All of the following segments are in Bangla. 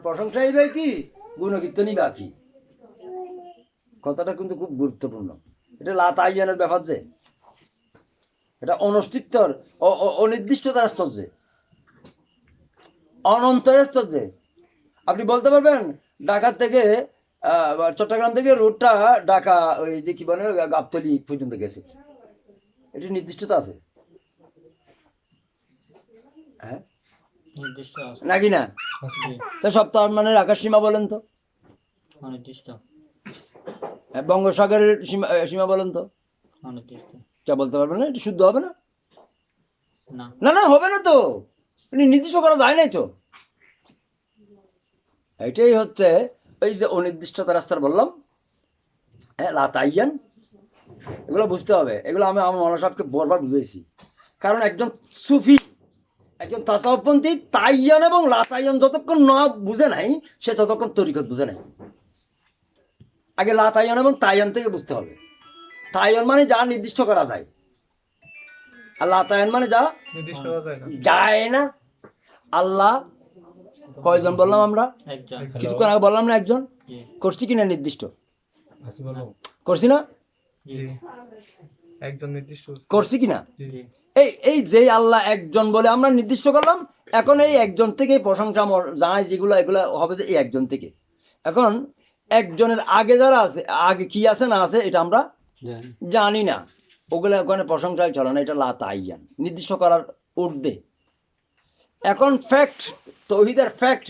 প্রশংসাই বা কি, গুণকীর্তনই বাকি। কথাটা কিন্তু খুব গুরুত্বপূর্ণ। এটা লাতাইয়ানের ব্যাপার, যে এটা অনস্তিত্বর অনির্দিষ্টতার স্তর, যে অনন্তরের স্তর। যে আপনি বলতে পারবেন ঢাকা থেকে চট্টগ্রাম থেকে রোডটা ঢাকা ওই যে কি বলে গাবতলী পর্যন্ত গেছে, এটি নির্দিষ্টতা আছে, হ্যাঁ নাকি না? তা সপ্তাহ মানে আকাশ সীমা বলেন তো, বঙ্গোসাগরের সীমা বলেন তো, কে বলতে পারবেন না? এটি শুদ্ধ হবে না, না না হবে না তো, নির্দিষ্ট করা যায় নাই তো। এটাই হচ্ছে ওই যে অনির্দিষ্টতা রাস্তার বললাম, হ্যাঁ লাতাইয়ান, এগুলো বুঝতে হবে। এগুলো আমি আমার মৌলানা সাহেবকে বরবার বুঝেছি। কারণ একজন সুফি, একজন তাসাউফপন্থী তাইয়ান এবং লাতাইয়ান যতক্ষণ না বুঝে নাই, সে ততক্ষণ তরিকত বুঝে নাই। আগে লাতাইয়ান এবং তাইয়ান থেকে বুঝতে হবে। তাইয়ান মানে যা নির্দিষ্ট করা যায়, আর লাতাইয়ান মানে যা নির্দিষ্ট করা যায় না। আল্লাহ কয়জন বললাম আমরা? কিছুক্ষণ আগে বললাম না একজন। করছি কিনা নির্দিষ্ট? করছি না? একজন নির্দিষ্ট করছি কিনা? এই যে আল্লাহ একজন বলে আমরা নির্দিষ্ট করলাম, এখন এই একজন থেকে প্রশংসা জানাই যেগুলো, এগুলো হবে যে এই একজন থেকে। এখন একজনের আগে যারা আছে, আগে কি আছে না আছে এটা আমরা জানি না, ওগুলো ওখানে প্রশংসায় চলে না, এটা লাতাইয়ান, নির্দিষ্ট করার ঊর্ধ্বে। এখন ফ্যাক্ট, তৌহিদের ফ্যাক্ট,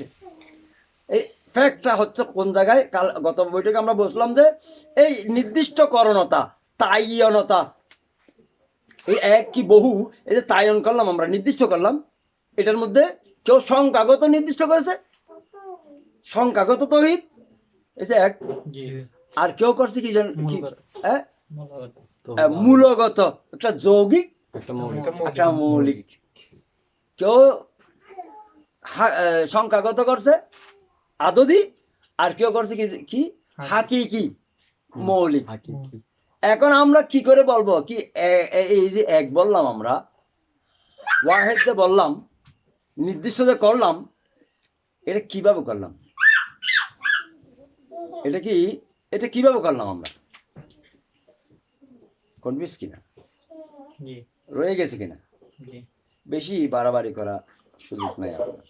এই ফ্যাক্টটা হচ্ছে কোন জায়গায়? কাল গত বৈঠকে আমরা বসলাম যে এই নির্দিষ্টকরণতা, তাইয়নতা, এই এক কি বহু, এই যে তায়ন করলাম আমরা, নির্দিষ্ট করলাম, এটার মধ্যে কেউ সংখ্যাগত নির্দিষ্ট করেছে, সংখ্যাগত তৌহিদ, এই যে এক, আর কেউ করছে কি মূলগত, একটা যৌগিক, একটা মৌলিক। কেউ সংখ্যাগত করছে আদদি, আর কেউ করছে কি হাকিকি, মৌলিক। এখন আমরা কি করে বলবো কি এই যে এক বললাম আমরা, ওয়াহেদ যে বললাম, নির্দিষ্ট যে করলাম, এটা কিভাবে করলাম? এটা কিভাবে করলাম আমরা? কনফিউজ কিনা, রয়ে গেছে কিনা? বেশি বাড়াবাড়ি করা সুযোগ নাই আপনার।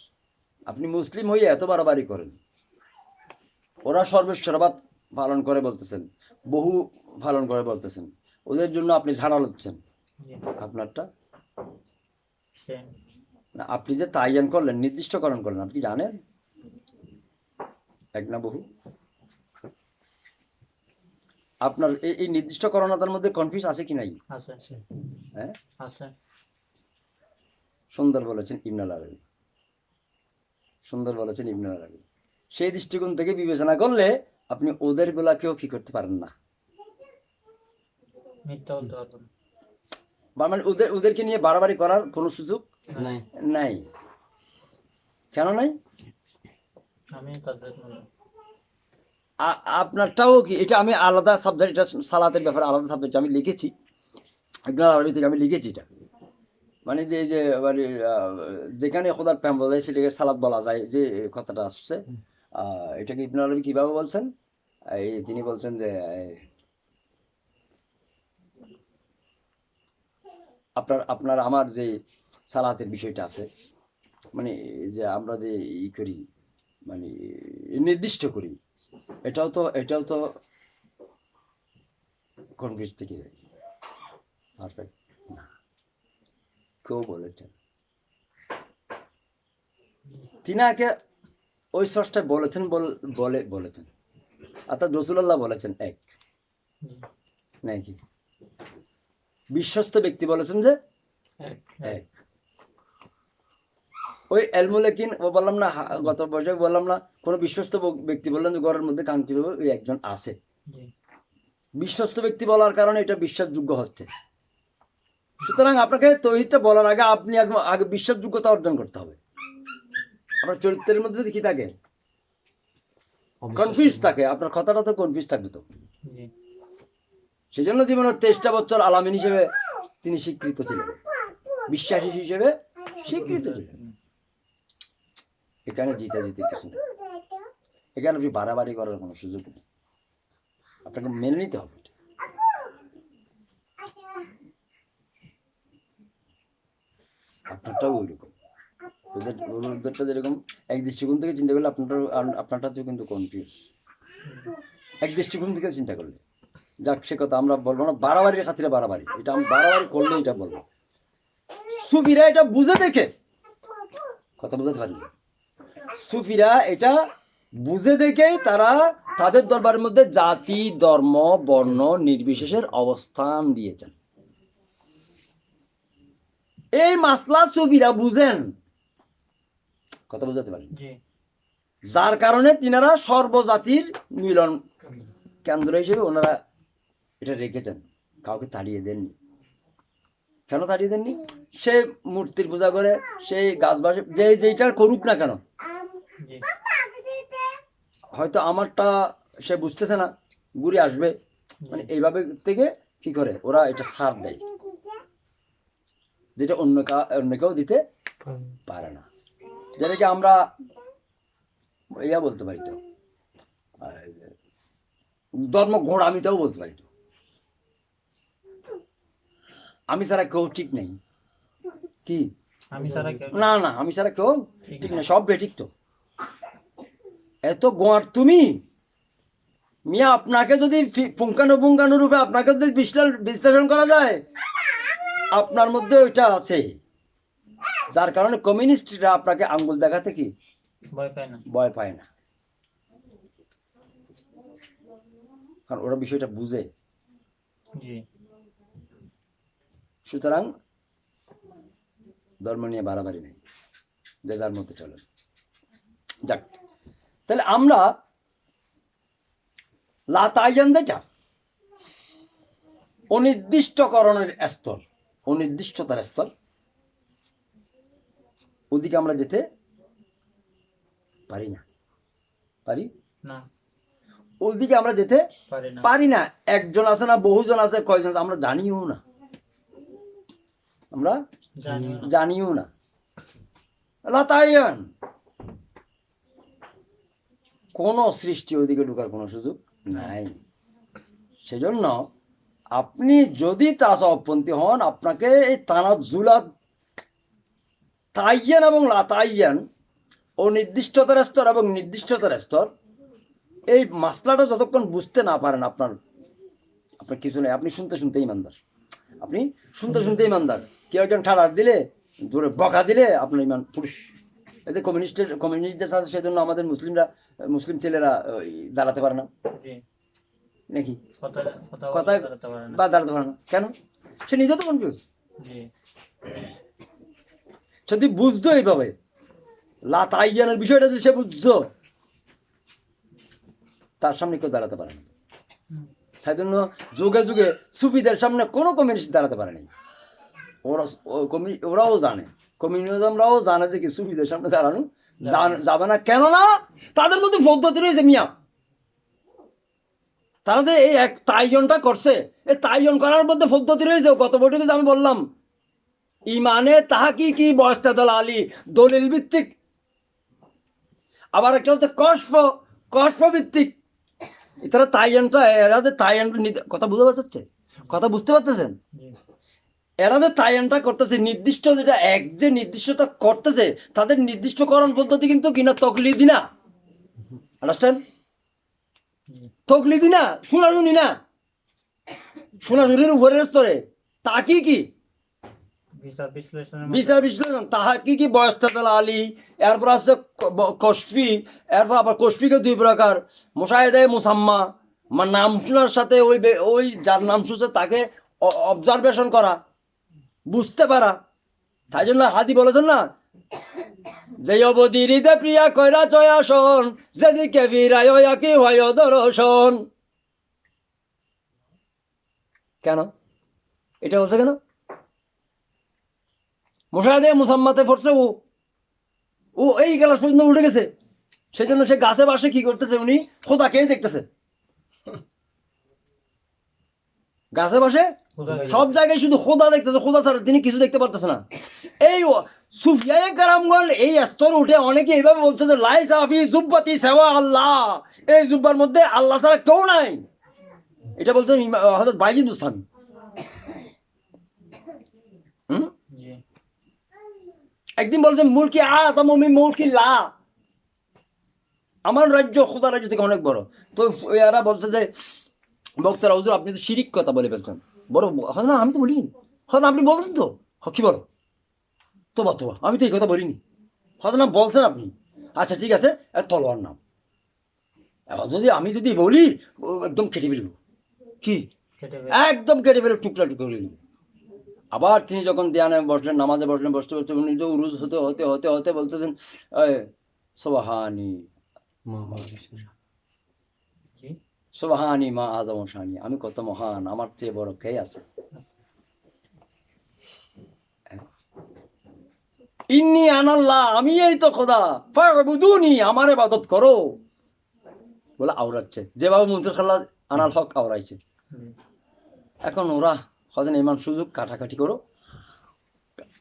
আপনি মুসলিম হয়ে এত বাড়াবাড়ি করেন। ওরা সর্বেশ্বরবাদ পালন করে বলতেছেন, বহু পালন করে বলতেছেন, ওদের জন্য আপনি ঝাড়া লচ্ছেন। আপনারটা না, আপনি যে তাইয়ান করলেন, নির্দিষ্টকরণ করলেন, আপনি জানেন এক না বহু? আপনার এই নির্দিষ্টকরণতার মধ্যে কনফিউজ আছে কি নাই? হ্যাঁ সুন্দর বলেছেন ইবনুল আরাবী, সুন্দর বলেছেন ইবনুল আরাবী। সেই দৃষ্টিকোণ থেকে বিবেচনা করলে আপনি ওদের গুলাকেও কি করতে পারেন না, মানে ওদেরকে নিয়ে বাড়াবাড়ি করার কোনো সুযোগ নাই। কেন নাই? আপনারটাও কি, এটা আমি আলাদা সাবজেক্ট, এটা সালাতের ব্যাপারে আলাদা সাবজেক্ট আমি লিখেছি, ইবনুল আরাবী থেকে আমি লিখেছি এটা। মানে যে মানে যেখানে খোদার প্রেম বোঝায় সেটাকে সালাত বলা যায়, যে কথাটা আসছে, এটাকে ইবনুল আরাবী কিভাবে বলছেন? তিনি বলছেন যে আপনার আমার যে সালাতের বিষয়টা আছে, মানে যে আমরা যে করি, মানে নির্দিষ্ট করি, এটাও তো কনফিউজ থেকে যায়। পারফেক্ট না, কেউ বলেছেন, তিনাকে ওই স্রষ্টা বলেছেন, বলেছেন, অর্থাৎ রাসূলুল্লাহ বলেছেন এক, নাকি বিশ্বস্ত ব্যক্তি বলেছেন যে এক। ওই এলমুলেকিন বললাম না, গত বছর বললাম না, কোনো বিশ্বস্ত ব্যক্তি বললেন যে ঘরের মধ্যে কাঙ্ক্ষিত ওই একজন আছে। বিশ্বস্ত ব্যক্তি বলার কারণে এটা বিশ্বাসযোগ্য হচ্ছে। সুতরাং আপনাকে তৌহিদটা বলার আগে আপনি আগে বিশ্বাসযোগ্যতা অর্জন করতে হবে। আপনার চরিত্রের মধ্যে যদি কি থাকে, কনফিউজ থাকে, আপনার কথাটা তো কনফিউজ থাকবে তো। সেই জন্য জীবনের 23টা বছর আলামিন হিসেবে তিনি স্বীকৃত ছিলেন, বিশ্বাসী হিসেবে স্বীকৃত ছিলেন। এখানে জিতে কিছু নেই, এখানে আপনি বাড়াবাড়ি করার কোনো সুযোগ নেই, আপনাকে মেনে নিতে হবে। আপনারটাও ওইরকম, ওদেরটা যেরকম এক দৃষ্টিকোণ থেকে চিন্তা করলে আপনারটা তো কিন্তু কনফিউজ, এক দৃষ্টিকোণ থেকে চিন্তা করলে। যাক, সে কথা আমরা বলবো না, বাড়াবাড়ির খাতিরে বাড়াবাড়ি, এটা আমি বাড়াবাড়ি করলে এটা বলবো। সুফিরা এটা বুঝে দেখে, কথা বুঝাতে পারি, সুফিরা এটা বুঝে দেখেই তারা তাদের দরবারের মধ্যে জাতি, ধর্ম, বর্ণ নির্বিশেষের অবস্থান দিয়েছেন। এই মাসলা সুফিরা বুঝেন, কথা বুঝাতে পারি, যার কারণে তিনারা সর্বজাতির মিলন কেন্দ্র হিসেবে ওনারা এটা রেখেছেন, কাউকে তাড়িয়ে দেননি। কেন তাড়িয়ে দেননি? সে মূর্তির পূজা করে, সেই গাছ বাসে, যেইটার করুক না কেন, হয়তো আমারটা সে বুঝতেছে না, ঘুরে আসবে, মানে এইভাবে থেকে কি করে ওরা এটা ছাড় দেয়, যেটা অন্য কেউ দিতে পারে না। যেটাকে আমরা ইয়া বলতে পারি, তো ধর্ম ঘোড়ামিতেও বলতে পারি, তো আমি ছাড়া কেউ ঠিক নেই, কি না না আমি ছাড়া কেউ ঠিক নেই, সব বেঠিক। তো এত গোয়ার তুমি মিয়া, আপনাকে যদি পুঙ্খানুপুঙ্খানু রূপে আপনাকে যদি বিশ্লেষণ করা যায়, আপনার মধ্যে ওইটা আছে, যার কারণে কমিউনিস্টরা আপনাকে আঙ্গুল দেখাতে কি ভয় পায় না, কারণ ওরা বিষয়টা বুঝে। সুতরাং ধর্ম নিয়ে বাড়াবাড়ি নেই, যে যার মধ্যে চলে। যাক, তাহলে আমরা লাতাইয়ান যেটা অনির্দিষ্টকরণের স্তর, অনির্দিষ্টতার স্তর, ওদিকে আমরা যেতে পারি না, পারি না, ওদিকে আমরা যেতে পারি না। একজন আছে না বহুজন আছে, কয়জন আমরা জানিও না, আমরা জানিও না। লাতাইয়ান কোন সৃষ্টি ওইদিকে ঢুকার কোনো সুযোগ নাই। সেজন্য আপনি যদি তাসাউফপন্থী হন, আপনাকে এই তানাজ্জুলাত, তাইয়ান এবং লাতাইয়ান, অনির্দিষ্টতার স্তর এবং নির্দিষ্টতার স্তর, এই মাসলাটা যতক্ষণ বুঝতে না পারেন, আপনার কিছু নেই। আপনি শুনতে শুনতে ইমানদার, আপনি শুনতে শুনতে ইমানদার। কেউ একজন ঠাড়া দিলে, জোরে বকা দিলে আপনার ইমান পুরুষ। এতে কমিউনিস্টদের সাথে, সেজন্য আমাদের মুসলিম ছেলেরা দাঁড়াতে পারে না নাকি, কথা বা দাঁড়াতে পারে না কেন? সে নিজে তো কনফিউজ। যদি বুঝতো এইভাবে লাতাইয়ানের বিষয়টা, যদি সে বুঝতো, তার সামনে কেউ দাঁড়াতে পারে না। সেই জন্য যুগে যুগে সুফিদের সামনে কোনো কমিউনিস্ট দাঁড়াতে পারে নাই। ওরাও জানে, কমিউনিজমরাও জানে যে কি সুফিদের সামনে দাঁড়ানো যাবে না। কেননা তাদের মধ্যে পদ্ধতি রয়েছে মিয়া। তারা যে এই এক তাইয়নটা করছে, এই তাইয়ন করার মধ্যে পদ্ধতি রয়েছে। গত বৈঠকে আমি বললাম, ইমানে তাহা কি বস্তাদল আলী, দলিল ভিত্তিক। আবার একটা হচ্ছে কষ্প ভিত্তিক। এরা তাইয়নটা, এরা যে তাইয়ন, কথা বুঝতে পারছে, কথা বুঝতে পারতেছেন? এরা যে তাইয়নটা করতেছে, নির্দিষ্ট যেটা যে নির্দিষ্টটা করতেছে, তাদের নির্দিষ্টকরণ পদ্ধতি কিন্তু কিনা তকলিদি না। আন্ডারস্ট্যান্ড? তকলিদি না, শোনাশুনি না, শোনাশুনির উপরের স্তরে। তা কি বিচার বিশ্লেষণ, তাহা কি বয়স্তাদল আলী, এরপর আছে কশফি, এরপর আবার কশফিকে দুই প্রকার, মুশাহিদায়ে মুসাম্মা, নাম শোনার সাথে ওই যার নাম শুনছে তাকে অবজারভেশন করা, বুঝতে পারা। তাই জন্য হাদি বলেছেন না, যে অবধি হৃদয় প্রিয়া কইরা চয়াসন, যেদিকে ফিরায় কি হয় দর্শন। কেন এটা বলছে? কেন? মুশাহিদায়ে মুসাম্মাতে পড়ছে, ও এই গেলার পর্যন্ত উঠে গেছে। সেই জন্য সে গাছে বাসে কি করতেছে, উনি খোদাকেই দেখতেছে। গাছে বাসে সব জায়গায় শুধু খোদা দেখতেছে, খোদা ছাড়া তিনি কিছু দেখতে পারতেছে না। এই সুফিয়ায়ে কেরামগণ এই স্তর উঠে অনেকে এইভাবে বলছে যে লাইসা ফি জুব্বাতি সিওয়া আল্লাহ, এই জুব্বার মধ্যে আল্লাহ ছাড়া কেউ নাই। এটা বলছেন হযরত বাইজিদ বুস্তামি। একদিন বলছেন মুলকি আযমু মিন মুলকিল্লাহ, আমার রাজ্য খোদা রাজ্য থেকে অনেক বড়। তো এরা বলছে যে বক্তারা, হুজুর আপনি তো শিরিক কথা বলে ফেলছেন। বড় না, আমি তো বলিনি। হয়তো আপনি বলছেন তো, কি বলো তোবা তোবা, আমি তো এই কথা বলিনি। হয়তো না বলছেন আপনি। আচ্ছা ঠিক আছে, তলোয়ার নাম। যদি আমি যদি বলি একদম কেটে ফেলব, কি একদম কেটে ফেলে টুকরা টুকরা করে নিব। আবার তিনি যখন ধ্যানে বসলেন, নামাজে বসলেন, বসতে বসতে উনি তো উরুজ হতে হতে হতে হতে বলতেছেন সুবহানি সুবহানি মা আযম শানি, আমি কত মহান, আমার চেয়ে বড় কে আছে। ইন্নি আনাল্লাহ, আমি এই তো খোদা, ফাবুদুনি, আমার ইবাদত করো বলে আওড়াচ্ছে। যেভাবে মুনসির খাল্লা আনাল হক আওড়াইছে। এখন ওরা হজরত ইমাম সুযোগ কাটাকাটি করো,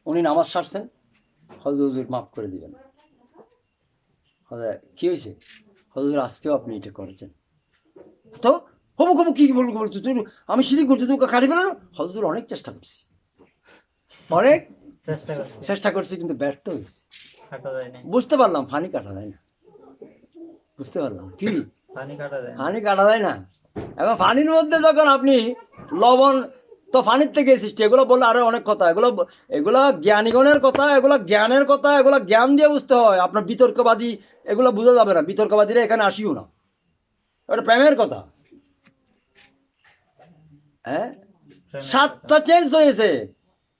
উনি নামাজ সারছেন, হজরত মাফ করে দিবেন। কি হয়েছে হজরত, আজকেও আপনি এটা করেছেন তো হবু খবু কি বলবো, তুই আমি শিরিক করছি, তুই কাটি ফেলো। হজরত অনেক চেষ্টা করছি, অনেক চেষ্টা করছি, কিন্তু ব্যর্থ হয়েছে। বুঝতে পারলাম ফানি কাটা যায় না, বুঝতে পারলাম কি ফানি কাটা যায় না। এখন ফানির মধ্যে যখন আপনি লবণ, তো ফানির থেকে সৃষ্টি, এগুলো বললে আরো অনেক কথা, এগুলো জ্ঞানীগণের কথা, এগুলো জ্ঞানের কথা, এগুলো জ্ঞান দিয়ে বুঝতে হয়। আপনার বিতর্কবাদী এগুলো বোঝা যাবে না, বিতর্কবাদীরা এখানে আসিও না। ওটা প্রেমের কথা। হ্যাঁ, সাতটা চেঞ্জ হয়েছে।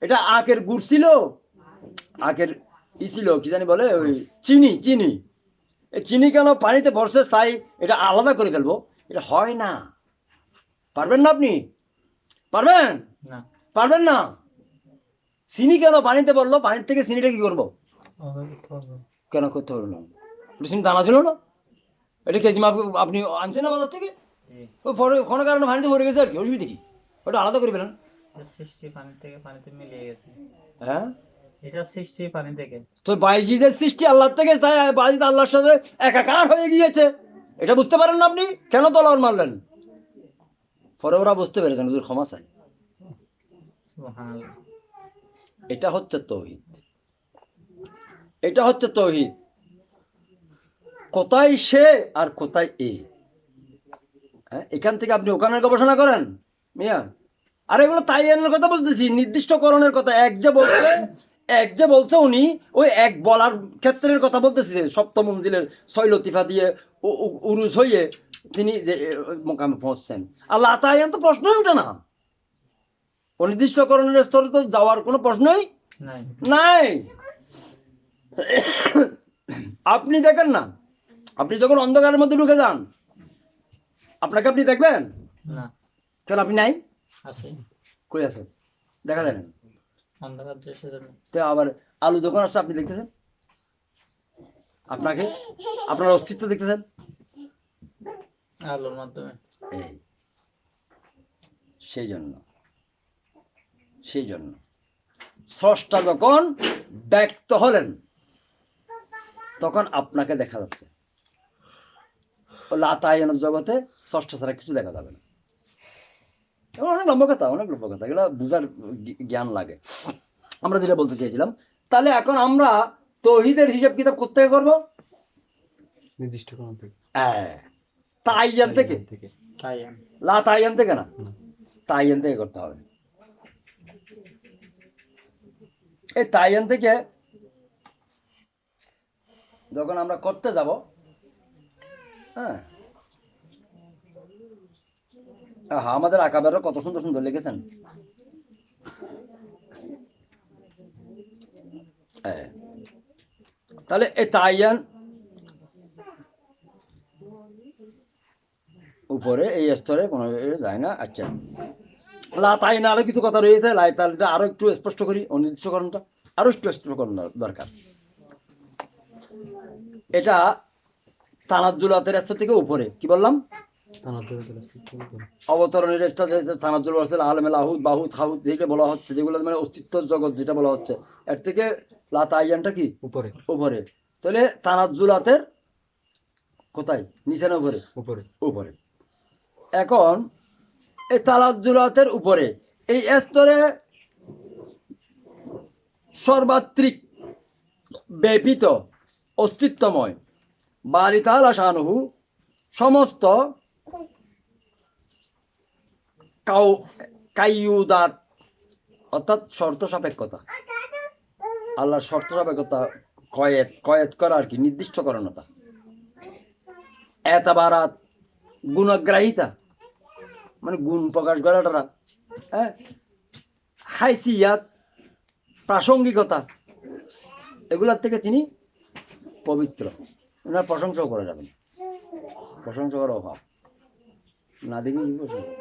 এটা আখের গুড় ছিল, আখের ছিল কি জানি বলে, ওই চিনি, চিনি। এই চিনি কেন পানিতে ভরসে তাই এটা আলাদা করে ফেলবো, এটা হয় না। পারবেন না আপনি, পারবেন না, পারবেন না। চিনি কেন পানিতে বললো, পানির থেকে চিনিটা কি করবো, কেন করতে পারবো না? চিনি দানা ছিল না, এটা কেজি মাপ আপনি আনছেন না বাজার থেকে, কোনো কারণে পানিতে মরে গেছে আর কি, অসুবিধা কি? ওটা আলাদা করে ফেলেন। সৃষ্টি পানি থেকে পানিতে মিলিয়ে গেছে। হ্যাঁ, এটা সৃষ্টি পানি থেকে, তো বাইজিদের সৃষ্টি আল্লাহর থেকে, তাই বাইজিদ আল্লাহর সাথে একাকার হয়ে গিয়েছে। এটা বুঝতে পারেন না আপনি, কেন তলোয়ার মারলেন? পরে ওরা বুঝতে পেরেছেন, হুজুর ক্ষমা চাই। এটা হচ্ছে তৌহিদ, এটা হচ্ছে তৌহিদ। কোথায় সে আর কোথায় এ, হ্যাঁ, এখান থেকে আপনি ওখানের গবেষণা করেন মিয়া। আর এগুলো তাইয়ানের কথা বলতেছি, নির্দিষ্টকরণের কথা। এক যে বলছে উনি ওই এক বলার ক্ষেত্রের কথা বলতেছি, সপ্তম মঞ্জিলের 6 লতিফা দিয়ে উরুজ হয়ে তিনি যে মোকামে পৌঁছছেন। আল্লাহ তাইয়ান তো প্রশ্নই ওঠে না, অনির্দিষ্টকরণের স্তরে তো যাওয়ার কোনো প্রশ্নই নাই। আপনি দেখেন না, আপনি যখন অন্ধকারের মধ্যে ঢুকে যান, আপনাকে আপনি দেখবেন না, কেন আপনি নাই, কই আছে, দেখা যায় না। তো আবার আলু যখন আসছে আপনি দেখতেছেন, আপনাকে আপনার অস্তিত্ব দেখতেছেন আলোর মাধ্যমে। সেই জন্য স্রষ্টা যখন ব্যক্ত হলেন, তখন আপনাকে দেখা যাচ্ছে। লাতায়নের জগতে স্রষ্টা ছাড়া কিছু দেখা যাবে না। অনেক লম্বা কথা, এগুলো বুঝার জ্ঞান লাগে। আমরা যেটা বলতে চেয়েছিলাম, তাহলে এখন আমরা তৌহিদের হিসাব কিতাব কোত্থেকে করবো? নির্দিষ্ট তাইয়ান থেকে, লাতায়ন থেকে না, তাইয়ান থেকে করতে হবে। এই তাইয়ান থেকে যখন আমরা করতে যাব, হ্যাঁ, আমাদের আকাবেরও কত সুন্দর সুন্দর লিখেছেন। তাহলে এই তাইয়ান উপরে এই স্তরে কোনো যায় না। আচ্ছা, তাই না, আরো কিছু কথা রয়েছে, তাহলে আরো একটু স্পষ্ট করি, অনির্দিষ্টকরণটা আরো একটু স্পষ্ট করানো দরকার। এটা তানাজ্জুলাতের স্তর থেকে উপরে, কি বললাম, অবতরণের চেষ্টা তানাজ্জুল ওয়াসিল আলমে লাহুদ বাহুদ হাউদ যেটা বলা হচ্ছে, যেগুলো মানে অস্তিত্ব জগৎ যেটা বলা হচ্ছে, এর থেকে লাতাইয়ানটা কি উপরে উপরে। তাহলে তানাজ্জুলাতের কোথায়, নিচে না উপরে? উপরে উপরে। এখন এই তানাজ্জুলাতের উপরে এই স্তরে সর্বাত্রিক ব্যাপিত অস্তিত্বময় বারি তাআলা শানুহু সমস্ত কাইয়ুদাত অর্থাৎ শর্ত সাপেক্ষতা, আল্লাহর শর্ত সাপেক্ষতা, কয়েত করা আর কি, নির্দিষ্টকরণতা, এতাবারাত গুণগ্রাহিতা মানে গুণ প্রকাশ করাটা, হ্যাঁ, হাইসিয়াত প্রাসঙ্গিকতা, এগুলার থেকে তিনি পবিত্র। ওনার প্রশংসাও করা যাবে না, প্রশংসা করার অভাব না দেখে কি প্রশংসা,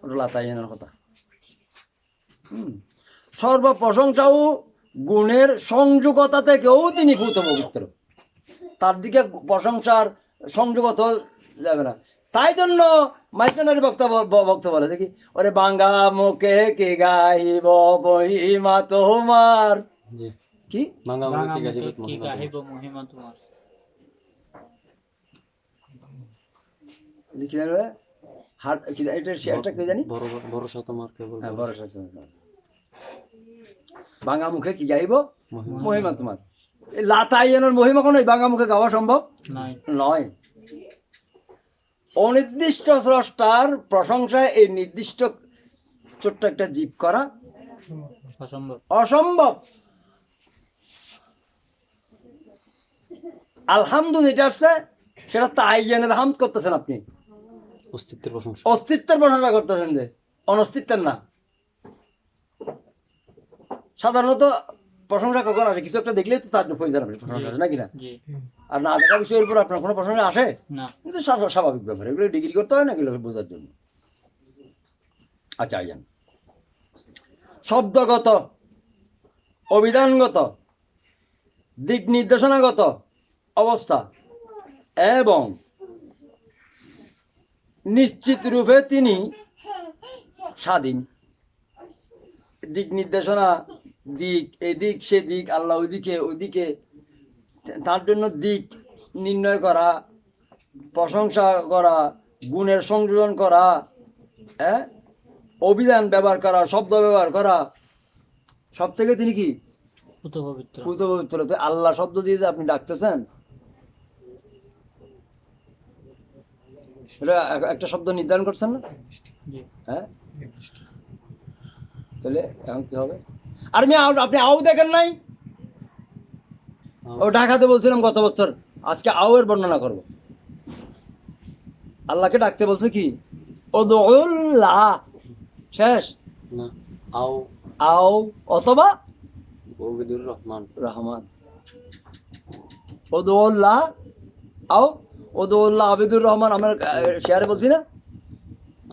ওটা লাতাইয়ানের কথা। সর্ব প্রশংসাও গুণের সংযোগতা থেকেও তিনি ভূত পবিত্র, তার দিকে প্রশংসার সংযোগতা যাবে না। তাই জন্য মাইশনারি বক্তা বলেছে কি, ওরে বাঙ্গা মুখে কে গাইব মহিমা তোমার, কি বাঙ্গা মুখে কি গাইব মহিমা তোমার। লাতাইয়ানের মহিমা কোনো বাঙ্গা মুখে গাওয়া সম্ভব নয়। অনির্দিষ্ট স্রষ্টার প্রশংসায় এই নির্দিষ্ট ছোট্ট একটা জীব করা অসম্ভব। আলহামদু যেটা আসছে সেটা তাইয়ানের হামদ করতেছেন আপনি, অস্তিত্বের প্রশংসা করতেছেন, যে অনস্তিত্বের না। সাধারণত প্রশংসা কখন আসে, কিছু একটা দেখলেই তো তার প্রয়োজন হবে প্রশংসা আসে, নাকি না? আর না দেখা বিষয়ের উপর আপনার কোনো প্রশংসা আসে, কিন্তু স্বাভাবিক ব্যাপার, এগুলো ডিগ্রি করতে হয় না, এগুলো বোঝার জন্য। আচ্ছা, আইয়ান শব্দগত, অভিধানগত, দিক নির্দেশনাগত অবস্থা এবং নিশ্চিত রূপে তিনি স্বাধীন। দিক নির্দেশনা, দিক, এদিক সেদিক, আল্লাহ ওইদিকে ওইদিকে, তার জন্য দিক নির্ণয় করা, প্রশংসা করা, গুণের সংযোজন করা, হ্যাঁ, অভিধান ব্যবহার করা, শব্দ ব্যবহার করা, সব থেকে তিনি কি পূত পবিত্র। আল্লাহ শব্দ দিয়ে যে আপনি ডাকতেছেন, সেটা একটা শব্দ নির্ধারণ করছেন না? হ্যাঁ, তাহলে এখন কি হবে? আর আপনি আউ দেখেন নাই? ও ঢাকাতে বলছিলাম গত বছর, আজকে আউ এর বর্ণনা করব। আল্লাহকে ডাকতে বলছে কি, ওদুল্লাহ, শেষ না, আউ আউ অথবা ওবিদুর রহমান রহমান, ওদুল্লাহ আউ ওদুল্লাহ আবিদুর রহমান। আমরা শেয়ারে বলছি না,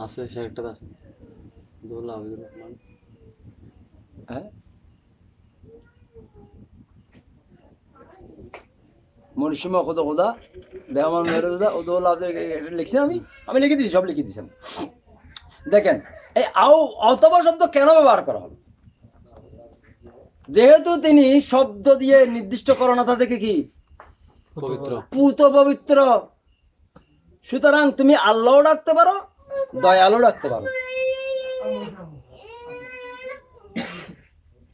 আছে শেয়ারটা আছে, ওদুল্লাহ আবিদুর রহমান। হ্যাঁ, মনীষিমা খোদা খোদা দেহমান মেরুদা ওদুল্লাহ লিখছি, আমি লিখে দিয়েছি, সব লিখে দিয়েছি। দেখেন এই আও অথবা শব্দ কেন ব্যবহার করা হলো? যেহেতু তিনি শব্দ দিয়ে নির্দিষ্ট করণতা থেকে কি পবিত্র, পূত পবিত্র, সুতরাং তুমি আল্লাহও ডাকতে পারো, দয়ালও ডাকতে পারো।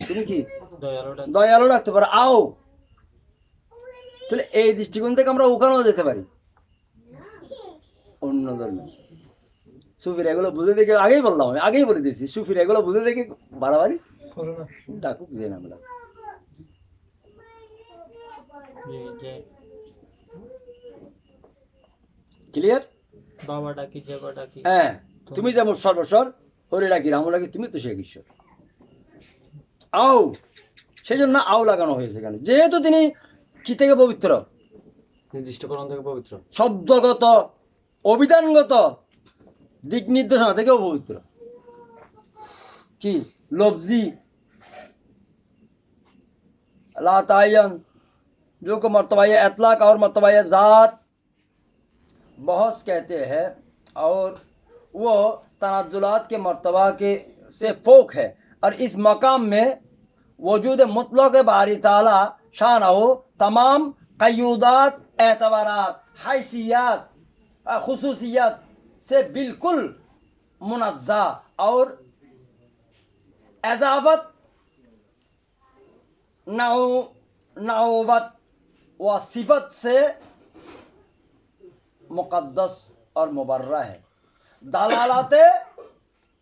তুমি কি দয়ালও ডাকতে পারো, আও। তাহলে এই দৃষ্টিকোণ থেকে আমরা ওখানেও যেতে পারি। অন্য ধর্মে সুফির এগুলো বুঝে দেখে, আগেই বললাম, আমি আগেই বলে দিয়েছি, সুফির এগুলো বুঝে দেখে বাড়াবাড়ি ডাকুক, যে নাম ডাক। ক্লিয়ার? বাবা ডাকি, জবা ডাকি, হ্যাঁ, তুমি যেমন সর্বস্বর, হরি ডাকি, রাম ডাকি, তুমি তো শেখ ঈশ্বর। আও, সেই জন্য আও লাগানো হয়েছে কেন? যেহেতু তিনি কি থেকে পবিত্র, নির্দিষ্টকরণ থেকে পবিত্র, শব্দগত, অভিধানগত, দিক নির্দেশনা থেকেও পবিত্র। কি লফজি লা তায়ান, जो को मर्तबा इतलाक और मर्तबा ज़ात बहस कहते हैं और वो तनाजुलात के मर्तबा के से फोक है और इस मकाम में वजूद मुतलक बारी ताला शान हो तमाम क़य्यूदात एतबारात हैसियत खुसूसियत से बिल्कुल मुनज़्ज़ा और एजावत नौवत व सिफत से मुक़द्दस और मुबर्रा है। दालालाते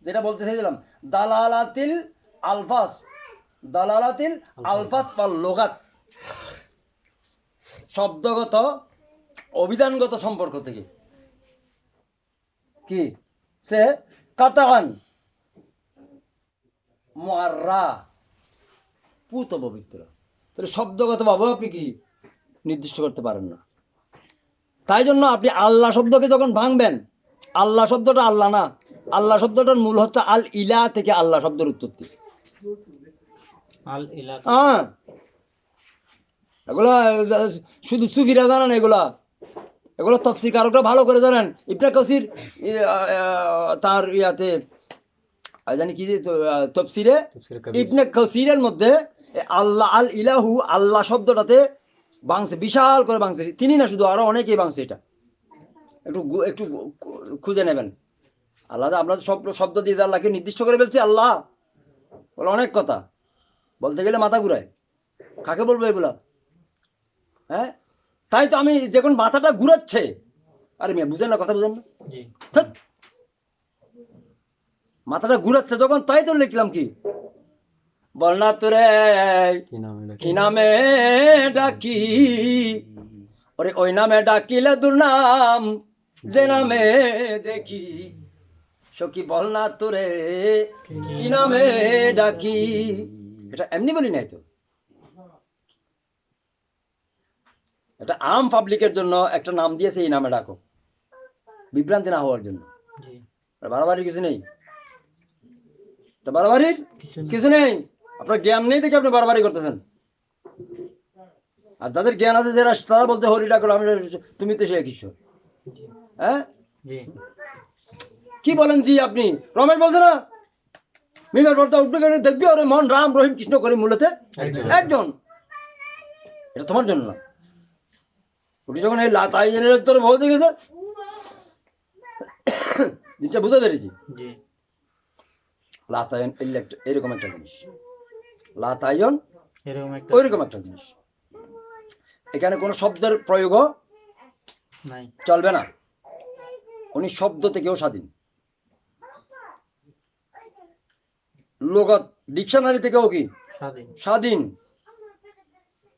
যেটা বলতে চাইছিলাম দালালাতিল আলফাস বা লুগাত শব্দগত অভিধানগত সম্পর্ক থেকে কি সে কাতান মুআররা পুত পবিত্র। তাহলে শব্দগতভাবে আপনি কি নির্দিষ্ট করতে পারেন না। তাই জন্য আপনি আল্লাহ শব্দকে যখন ভাঙবেন, আল্লাহ শব্দটা আল্লাহ না, আল্লাহ শব্দটার মূল হচ্ছে আল ইলা থেকে আল্লাহ শব্দের উৎপত্তি। হ্যাঁ, এগুলা শুধু সুফিরা জানেন, এগুলো তফসির কারকরা ভালো করে জানেন। ইবনে কাসির তার ইয়াতে জানি কি তফসিরে ইবনে কাসিরের মধ্যে আল্লাহ আল ইলাহু আল্লাহ শব্দটাতে বাংছে, বিশাল করে বাংছে। তিনি না শুধু, আরো অনেকেই বাংছে। এটা একটু খুঁজে নেবেন। আল্লাহ আমরা শব্দ দিয়ে আল্লাহকে নির্দিষ্ট করে ফেলছি। আল্লাহ বলে অনেক কথা, বলতে গেলে মাথা ঘুরায়। কাকে বলবো এগুলা? হ্যাঁ, তাই তো আমি যখন মাথাটা ঘুরাচ্ছে, আরে মিয়া বুঝেন না, কথা বুঝেন না, মাথাটা ঘুরাচ্ছে যখন, তাই তো লিখলাম কি বল না তোরে কি নামে ডাকি, ওরে ওই নামে ডাকিলে দুর্নাম যে নামে দেখি, সখী বল না তোরে কি নামে ডাকি। এটা এমনি বলি নাই তো, এটা আম পাবলিকের জন্য একটা নাম দিয়েছে, এই নামে ডাকো, বিভ্রান্তি না হওয়ার জন্য। বাড়াবাড়ি কিছু নেই, বাড়াবাড়ির কিছু নেই। আপনার জ্ঞান নেই দেখে আপনি বাড়াবাড়ি করতেছেন। আর যাদের জ্ঞান আছে, যারা তারা বলতে হরি ডাকো, আমি তুমি তো সে কিছু। হ্যাঁ, কি বলেন জি আপনি? রমেশ বলছে না মিমের পর্দা উঠবে গেলে দেখবি ওর মন রাম রহিম কৃষ্ণ করিম মূলতে একজন। এটা তোমার জন্য না। উনি যখন এই লাতাই তোর ভৌতে গেছে, জিনিসটা বুঝতে পেরেছি। লাতায়ন এরকম একটা জিনিস, লাতায়ন ওইরকম একটা জিনিস। এখানে কোনো শব্দের প্রয়োগ চলবে না। উনি শব্দ থেকেও স্বাধীন, লোগত ডিকশনারি থেকেও কি স্বাধীন।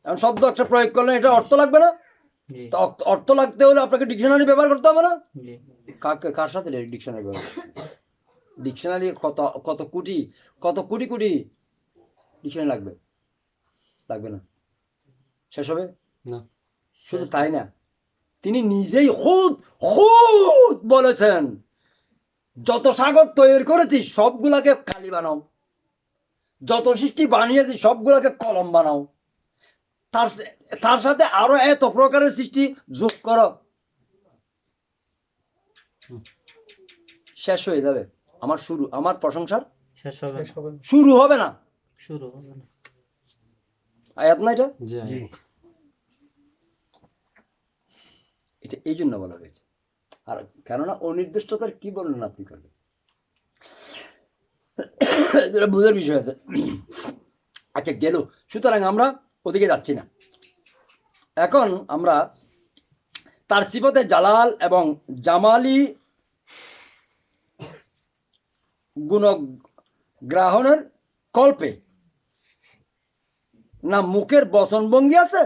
এখন শব্দ একটা প্রয়োগ করলে এটা অর্থ লাগবে না? অর্থ লাগতে হলে আপনাকে ডিকশনারি ব্যবহার করতে হবে না? কার সাথে ডিকশনারি ব্যবহার? ডিকশনারি কত কোটি ডিকশনারি লাগবে না, শেষ হবে না। শুধু তাই না, তিনি নিজেই খুদ বলেছেন, যত সাগর তৈরি করেছি সবগুলাকে খালি বানাও, যত সৃষ্টি বানিয়েছি সবগুলাকে কলম বানাও, তার সাথে আরো এত প্রকারের সৃষ্টি যোগ করো, শেষ হয়ে যাবে। আমার প্রশংসার শুরু হবে না। আয়াত না এটা? এটা এই জন্য বলা হয়েছে। আর কেননা অনির্দিষ্টতার কি বললেন আপনি করবেন, বুঝার বিষয় আছে। আচ্ছা গেল, সুতরাং আমরা ওদিকে যাচ্ছি না। এখন আমরা তার সিফতে জালাল এবং জামালি গুণগ্রাহণের কল্পে না মুখের বচনভঙ্গি আছে,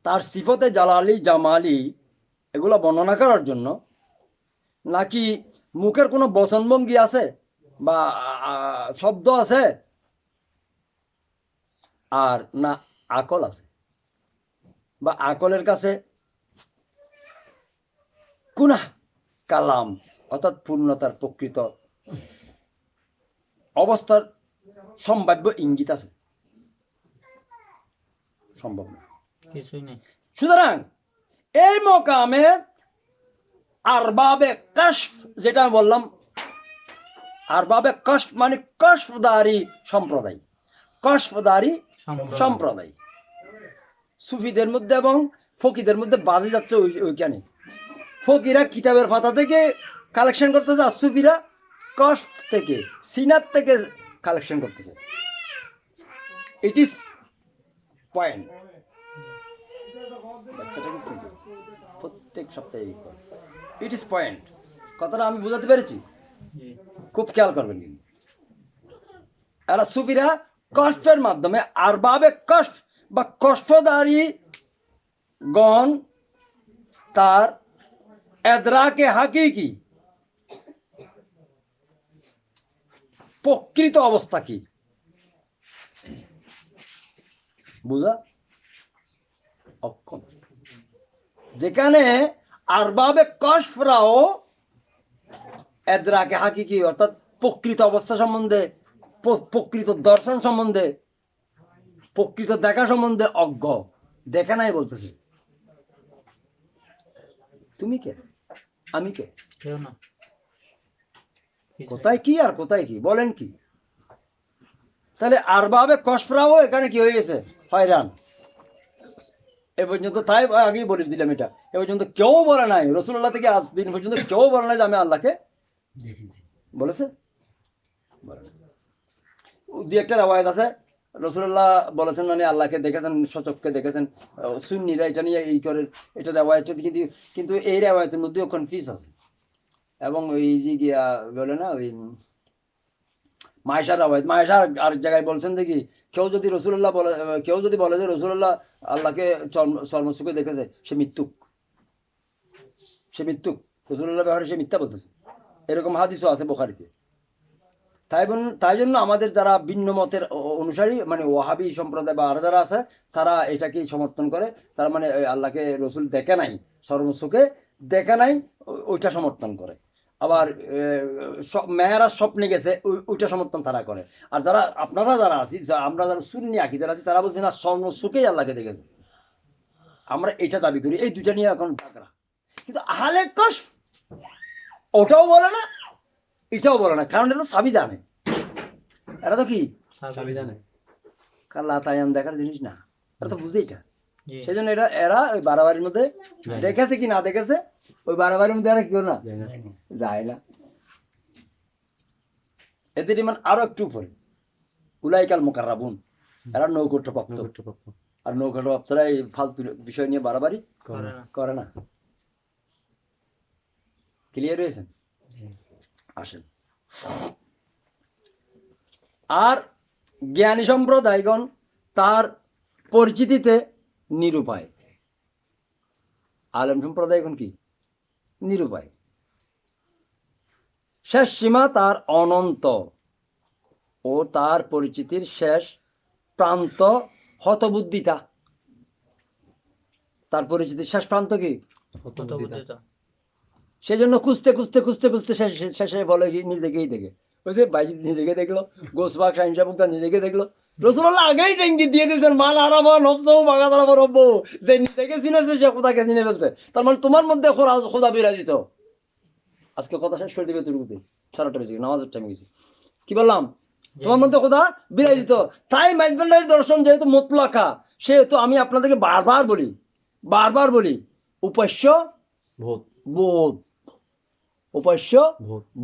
তার সিফতে জালালি জামালি এগুলো বর্ণনা করার জন্য, নাকি মুখের কোনো বচনভঙ্গি আছে বা শব্দ আছে, আর না আকল আছে, বা আকলের কাছে কুনা কালাম অর্থাৎ পূর্ণতার প্রকৃত অবস্থার সম্ভাব্য ইঙ্গিত আছে? সম্ভব না, কিছুই নেই। সুতরাং এই মকামে আরবাবে কাশফ, যেটা বললাম, আরবাবে কাশফ মানে কাশফদারি সম্প্রদায়, কাশফদারি সম্প্রদায় সুফিদের মধ্যে এবং ফকিদের মধ্যে বাজে যাচ্ছে ওইখানে। ফকিরা কিতাবের পাতা থেকে কালেকশন করতেছে, আর সুফিরা কাশফ থেকে, সিনার থেকে কালেকশন করতেছে। It is point. প্রত্যেক সপ্তাহে ইট ইজ পয়েন্ট। কথাটা আমি বোঝাতে পেরেছি? খুব খেয়াল করবেন কিন্তু। এরা সুফিরা কষ্টের মাধ্যমে আরবাবে কষ্ট বা কষ্টদারী গণ তার এদরাকে হাকিকি, প্রকৃত অবস্থা কি বুঝা অক্ষম। যেখানে আরবাবে কশফরাও এদরাকে হাকিকি অর্থাৎ প্রকৃত অবস্থা সম্বন্ধে, প্রকৃত দর্শন সম্বন্ধে, প্রকৃত দেখা সম্বন্ধে অজ্ঞ। দেখা নাই বলতেছে। তুমি কে, আমি কে, কোথায় কি আর কোথায় কি, বলেন কি? তাহলে আরবাবে কশফরাও এখানে কি হয়ে গেছে? হয়রান। এ পর্যন্ত তাই আগেই বলে দিলাম, এটা এ পর্যন্ত কেউ বলে নাই, রাসূলুল্লাহ থেকে আজ দিন পর্যন্ত কেউ বলে নাই যে আমি আল্লাহকে বলেছে। দু একটা রাওয়ায়াত আছে রাসূলুল্লাহ বলেছেন মানে আল্লাহকে দেখেছেন, সচক্ষে দেখেছেন। সুন্নিরা এটা নিয়ে এই করে, এটা রাওয়ায়াত, কিন্তু এই রাওয়ায়াতের মধ্যেও কনফিউজ আছে। এবং ওই যে গিয়া বলে না, ওই মায়েশার রাওয়ায়াত, মায়েশা আর জায়গায় বলছেন দেখি, কেউ যদি রাসূলুল্লাহ বলে, কেউ যদি বলে যে রাসূলুল্লাহ আল্লাহকে চর্মচক্ষে দেখেছে, সে মিথ্যুক, সে মিথ্যুক। রাসূলুল্লাহ ব্যাপারে সে মিথ্যা বলতেছে, এরকম হাদিসও আছে বুখারীতে। তাই জন্য আমাদের যারা ভিন্ন মতের অনুসারী, মানে ওয়াহাবি সম্প্রদায় বা আর যারা আছে, তারা এটাকেই সমর্থন করে। তারা মানে আল্লাহকে রসুল দেখে নাই, চর্মচক্ষে দেখে নাই, ওইটা সমর্থন করে। আবার মেয়েরা স্বপ্নে গেছে, ওইটা সমর্থন তারা করে। আর যারা আপনারা যারা আছি, আমরা যারা সুন্নি আকীদার আছি, তারা বলছে না, চর্মচক্ষেই আল্লাহকে দেখেছে। আমরা এটা দাবি করি। এই দুইটা নিয়ে এখন ঝগড়া। কিন্তু আহলে কশফ ওটাও বলে না, এটাও বলে না, কারণ এটা সাবি জানে। এরা তো কি সাবি জানে, কাল্লা তায়ান দেখার জিনিস না, এরা তো বুঝে এটা। সেই জন্য এরা ওই বাড়াবাড়ির মধ্যে দেখেছে কি না দেখেছে, ওই বাড়াবাড়ির মধ্যে এরা কি করে না, যায় না। এদের ইমান আরো একটু উপরে, উলাইকাল মুকাররাবুন, এরা নৌকট্রপ্রাপ্ত। আর নৌকট্রপ্রাপ্তরা এই ফালতু বিষয় নিয়ে বাড়াবাড়ি করে না। ক্লিয়ার হয়েছেন? আসেন। আর জ্ঞানী সম্প্রদায়গণ তার পরিচিতিতে নিরুপায়। আলেম সম্প্রদায়গণ কি? নিরুপায়। শেষ সীমা তার অনন্ত, ও তার পরিচিতির শেষ প্রান্ত হতবুদ্ধিতা। তার পরিচিতির শেষ প্রান্ত কি? হতবুদ্ধিতা। সেই জন্য খুঁজতে খুঁজতে খুঁজতে খুঁজতে শেষে বলে কি নিজেকেই দেখে। ওই যে বাইজি নিজেকে দেখলো, গোসবাগ শাহিনশাহ মুক্তা নিজেকে দেখলো। রাসূলুল্লাহ আগেই ট্যাঙ্কি দিয়ে দিয়েছেন, মান আরামা নফসহু মাগাদারামা রব্বহু, যে নিজেকে চিনেছে সে খোদাকে চিনে ফেলছে। তার মানে তোমার মধ্যে খোদা বিরাজিত। আজকে কথা শেষ করে দিবে তুরুতে, সারাটা বেজে নামাজের টাইম গেছে। কি বললাম? তোমার মধ্যে খোদা বিরাজিত। তাই মাইজবান্ডারি দর্শন যেহেতু মুতলাকা, সেহেতু আমি আপনাদেরকে বারবার বলি উপাস্য বোধ, উপাস্য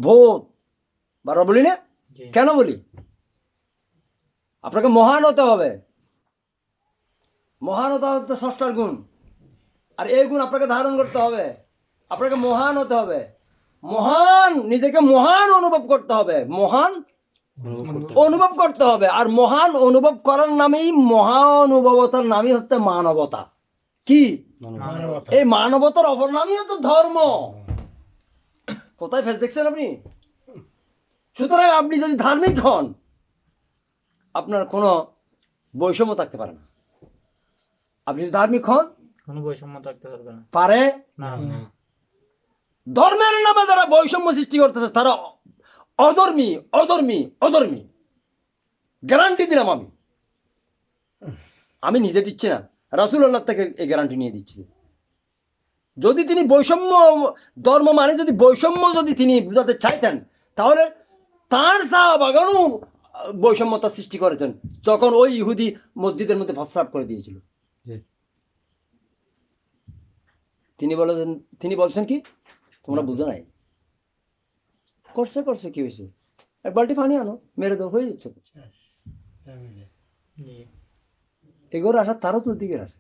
বোধ। বারবার বলি না? কেন বলি? আপনাকে মহান হতে হবে। মহান হতে হচ্ছে ষষ্ঠার গুণ, আর এই গুণ আপনাকে ধারণ করতে হবে। আপনাকে মহান হতে হবে, মহান, নিজেকে মহান অনুভব করতে হবে, মহান অনুভব করতে হবে। আর মহান অনুভব করার নামেই, মহানুভবতার নামই হচ্ছে মানবতা। কি? এই মানবতার অপর নামই হচ্ছে ধর্ম। কোথায় ফেস দেখছেন আপনি? সুতরাং আপনি যদি ধার্মিক হন, আপনার কোনো বৈষম্য থাকতে পারে না। আপনি যদি ধার্মিক হন, কোনো বৈষম্য থাকতে পারে না। ধর্মের নামে যারা বৈষম্য সৃষ্টি করতেছে, তারা অধর্মী, অধর্মী, অধর্মী। গ্যারান্টি দিলাম আমি নিজে দিচ্ছি না, রাসূলুল্লাহ থেকে এই গ্যারান্টি নিয়ে দিচ্ছি। যদি তিনি বৈষম্য ধর্ম মানে যদি বৈষম্য যদি তিনি বুঝাতে চাইতেন, তাহলে তার সাহাবাগণও বৈষম্যতা সৃষ্টি করেছেন যখন ওই ইহুদি মসজিদের মধ্যে প্রস্রাব করে দিয়েছিল। তিনি বলছেন কি তোমরা বুঝো নাই, করছে কি হয়েছে, এক বালতি পানি আনো, মেরে দাও, হয়ে যাচ্ছে তো। এগুলো আসার তারও তো দিকের আছে।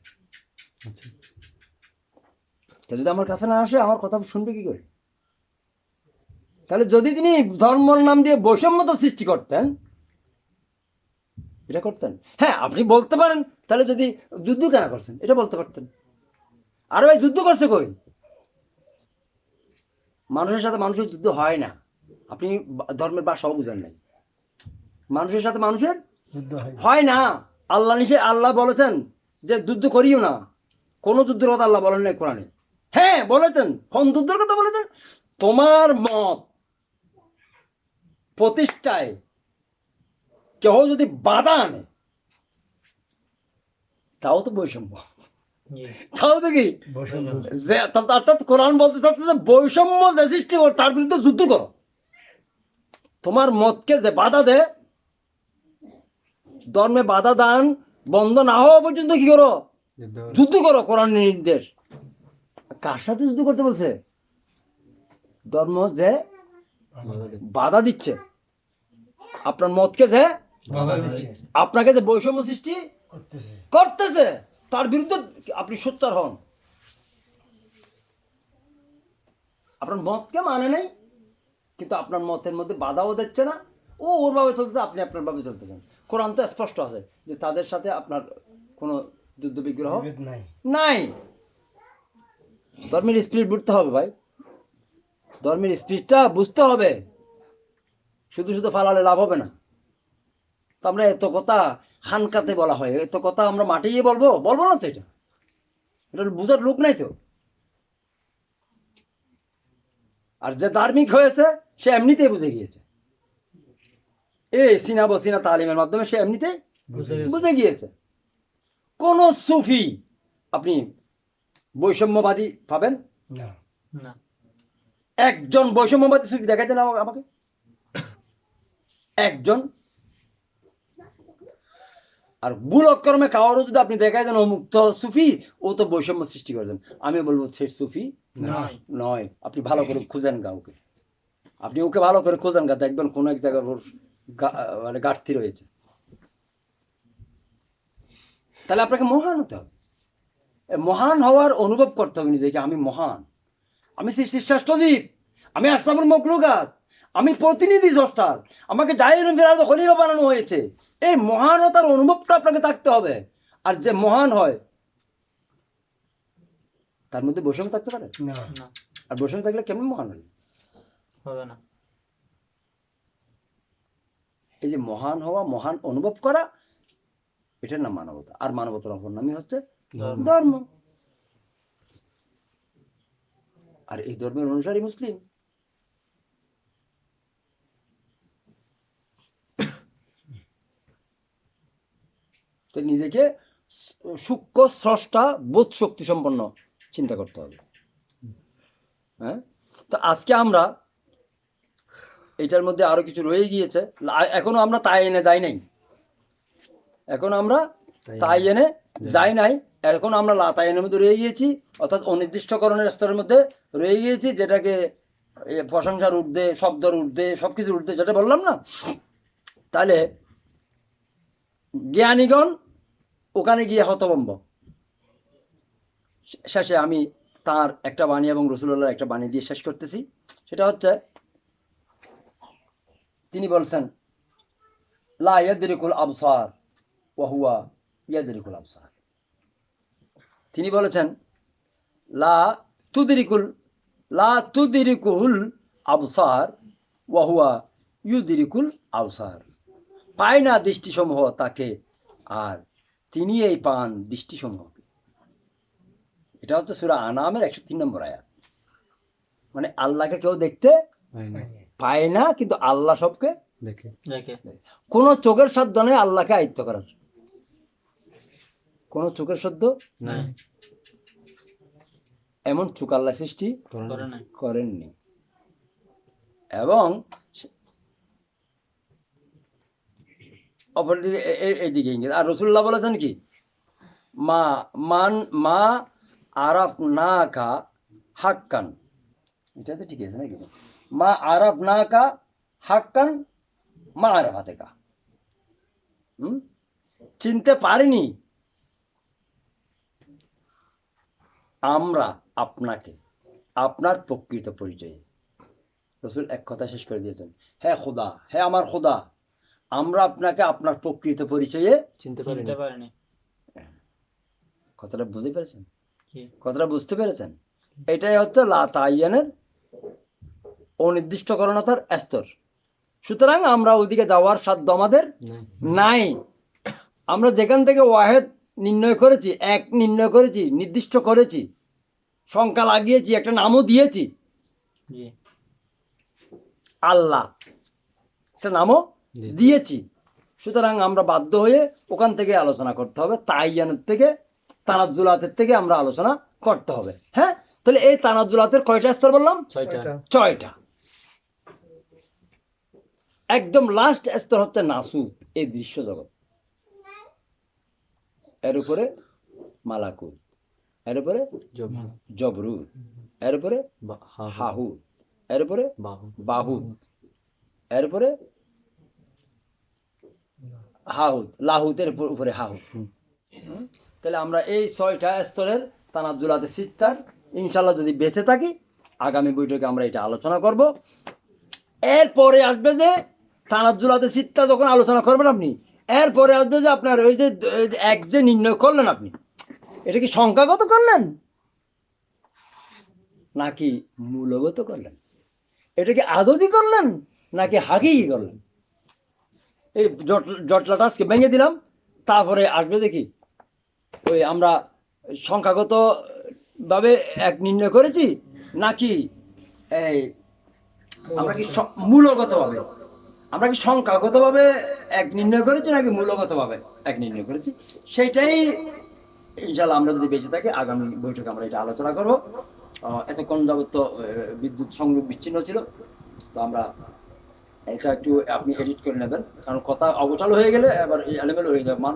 যদি আমার কাছে না আসে আমার কথা শুনবে কি করে? তাহলে যদি তিনি ধর্মর নাম দিয়ে বৈষম্যতা সৃষ্টি করতেন, এটা করতেন, হ্যাঁ আপনি বলতে পারেন তাহলে যদি যুদ্ধ কেন করছেন এটা বলতে পারতেন। আর ভাই যুদ্ধ করছে কই? মানুষের সাথে মানুষের যুদ্ধ হয় না। আপনি ধর্মের ভাষাও বুঝেন নাই। মানুষের সাথে মানুষের যুদ্ধ হয় না। আল্লাহ বলেছেন যে যুদ্ধ করিও না। কোনো যুদ্ধের কথা আল্লাহ বলেন নাই কোরআনে। হ্যাঁ বলেছেন, কোন যুদ্ধের কথা বলেছেন? তোমার মত প্রতিষ্ঠায় কেউ যদি বাধা আনে তাও তো বৈষম্য, তাও তো কি অর্থাৎ কোরআন বলতে চাচ্ছে যে বৈষম্য যে সৃষ্টি করো তার বিরুদ্ধে যুদ্ধ করো। তোমার মতকে যে বাধা দেয়, ধর্মে বাধা দান বন্ধ না হওয়া পর্যন্ত কি করো? যুদ্ধ করো। কোরআন নির্দেশ। কার সাথে যুদ্ধ করতে বলছে? ধর্ম যে বাধা দিচ্ছে, আপনার মতকে যে আপনাকে যে বৈষম্য সৃষ্টি করতেছে তার বিরুদ্ধে আপনি সোচ্চার হন। আপনার মতকে মানে নেই, কিন্তু আপনার মতের মধ্যে বাধাও দিচ্ছে না, ও ওর ভাবে চলতেছে, আপনি আপনার ভাবে চলতেছেন। কোরআন তো স্পষ্ট আছে যে তাদের সাথে আপনার কোনো যুদ্ধ বিগ্রহ নাই। ধর্মের স্পিরিট বুঝতে হবে ভাই, ধর্মের স্পিরিটটা বুঝতে হবে। শুধু শুধু ফালালে লাভ হবে না। তো আমরা এত কথা খানকাতে বলা হয়, এত কথা আমরা মাঠে গিয়ে বলবো না তো, এটা বুঝার লোক নাই তো। আর যে ধার্মিক হয়েছে সে এমনিতেই বুঝে গিয়েছে, এই সিনা বসিনা তালিমের মাধ্যমে সে এমনিতেই বুঝে গিয়েছে। কোন সুফি আপনি বৈষম্যবাদী পাবেন না। একজন বৈষম্যবাদী সুফি দেখাইতে না আমাকে, একজন। আর ভুলক্রমে কারো যদি আপনি দেখাই দেন অমুক্ত সুফি, ও তো বৈষম্য সৃষ্টি করেছেন, আমি বলবো সে সুফি নয়। আপনি ভালো করে খুঁজেন কাউকে, আপনি ওকে ভালো করে খোঁজেন গা, দেখবেন কোনো এক জায়গার ওর মানে ঘাটতি রয়েছে। তাহলে আপনাকে মহান হতে হবে, মহান হওয়ার অনুভব করতে হবে নিজেকে। আমি মহান, আমি সৃষ্টির শ্রেষ্ঠ জীব, আমি আশরাফুল মাখলুকাত, আমি প্রতিনিধি স্রষ্টার, আমাকে জাহিরুল ফিরাদ খলিফা বানানো হয়েছে। এই মহানতার অনুভবটা আপনাকে থাকতে হবে। আর যে মহান হয় তার মধ্যে বৈষম্য থাকতে পারে না। আর বৈষম্য থাকলে কেমন মহান হবে না। এই যে মহান হওয়া, মহান অনুভব করা, এটার নাম মানবতা। আর মানবতার অপর নামই হচ্ছে ধর্ম। আর এই ধর্মের অনুসারী মুসলিম। তো নিজেকে সূক্ষ্ম স্রষ্টা বোধ শক্তি সম্পন্ন চিন্তা করতে হবে। হ্যাঁ, তো আজকে আমরা এটার মধ্যে আরো কিছু রয়ে গিয়েছে, এখনো আমরা তাই এনে যাই নাই, এখন আমরা লাতাইনের মধ্যে রয়ে গিয়েছি, অর্থাৎ অনির্দিষ্টকরণের স্তরের মধ্যে রয়ে গিয়েছি, যেটাকে প্রশংসার ঊর্ধ্বে, শব্দের ঊর্ধ্বে, সবকিছুর ঊর্ধ্বে, যেটা বললাম না। তাহলে জ্ঞানীগণ ওখানে গিয়ে হতভম্ব। শেষে আমি তার একটা বাণী এবং রাসূলুল্লাহর একটা বাণী দিয়ে শেষ করতেছি। সেটা হচ্ছে, তিনি বলছেন লা ইয়াদরিকুল আবসার ওয়া হুয়া ইয়াদরিকুল আবসার। তিনি বলেছেন লা তুদরিকুল আবসার ওয়া হুয়া ইউদরিকুল আবসার। পায় না দৃষ্টিসমূহ তাকে, আর তিনি এই পান দৃষ্টিসমূহকে। এটা হচ্ছে সূরা আনামের 103 নম্বর আয়াত। মানে আল্লাহকে কেউ দেখতে পায় না, কিন্তু আল্লাহ সবকে দেখে। কোন চোখের সাধ্য নেই আল্লাহকে আয়ত্ত করার, কোন চোখের সাধ্য নাই। এমন চোখ আল্লাহ সৃষ্টি করে নাই। করেননি। এবং অপরদিকে এইদিকে ইঙ্গিত। আর রসুল্লাহ বলেছেন কি, মা আরাফ না কা হাক্কান, এটা তো ঠিক আছে নাকি, মা আরাফ না কা হাক্কান মা আরাফাতে কা, চিনতে পারিনি আমরা আপনাকে আপনার প্রকৃত পরিচয়ে। রসুল এক কথা শেষ করে দিয়েছেন, হ্যাঁ খোদা, হ্যাঁ আমার খোদা, আমরা আপনাকে আপনার প্রকৃত পরিচয়ে চিনতে পারিনি। কথাটা বুঝতে পেরেছেন? কথাটা বুঝতে পেরেছেন? এটাই হচ্ছে লা তাইয়ানের অনির্দিষ্টকরণতার স্তর। সুতরাং আমরা ওইদিকে যাওয়ার সাধ্য আমাদের নাই। আমরা যেখান থেকে ওয়াহেদ নির্ণয় করেছি, এক নির্ণয় করেছি, নির্দিষ্ট করেছি, সংখ্যা লাগিয়েছি, একটা নামও দিয়েছি আল্লাহ, একটা নামও দিয়েছি। সুতরাং আমরা বাধ্য হয়ে ওখান থেকে আলোচনা করতে হবে, তাইয়ানের থেকে, তানাজ্জুলাতের থেকে আমরা আলোচনা করতে হবে। হ্যাঁ, তাহলে এই তানাজ্জুলাতের কয়টা স্তর বললাম? 6টা। একদম লাস্ট স্তর হচ্ছে নাসুত, এই দৃশ্য জগৎ। এর উপরে মালাকুত, এর উপরে জবরুত, এর উপরে হাহু, এর উপরে বাহুদ, এর উপরে হাহুদ, লাহুতের উপরে হাহুদ। তাহলে আমরা এই 6টা স্তরের তানাজ্জুলাতে সিত্তার ইনশাল্লাহ যদি বেঁচে থাকি, আগামী বৈঠকে আমরা এটা আলোচনা করব। এরপরে আসবে যে তানাজ্জুলাতে সিত্তা যখন আলোচনা করবেন আপনি, এরপরে আসবে যে আপনার ওই যে এক যে নির্ণয় করলেন আপনি, এটা কি সংখ্যাগত করলেন নাকি মূলগত করলেন? এটা কি আদতি করলেন নাকি হাকিকি করলেন? এই জটলাটা আজকে ভেঙে দিলাম। তারপরে আসবে দেখি ওই আমরা সংখ্যাগত ভাবে এক নির্ণয় করেছি নাকি এই আমরা কি মূলগতভাবে, আমরা কি সংখ্যাগতভাবে এক নির্ণয় করেছি নাকি মূলগতভাবে এক নির্ণয় করেছি, সেইটাই ইনশাল্লাহ আমরা যদি বেঁচে থাকি আগামী বৈঠকে আমরা এটা আলোচনা করব। এতক্ষণ যাবত তো বিদ্যুৎ সংযোগ বিচ্ছিন্ন ছিল, তো আমরা এটা একটু আপনি এডিট করে নেবেন, কারণ কথা অগোছালো হয়ে গেলে এবার এলোমেলো হয়ে যাবে, মানুষ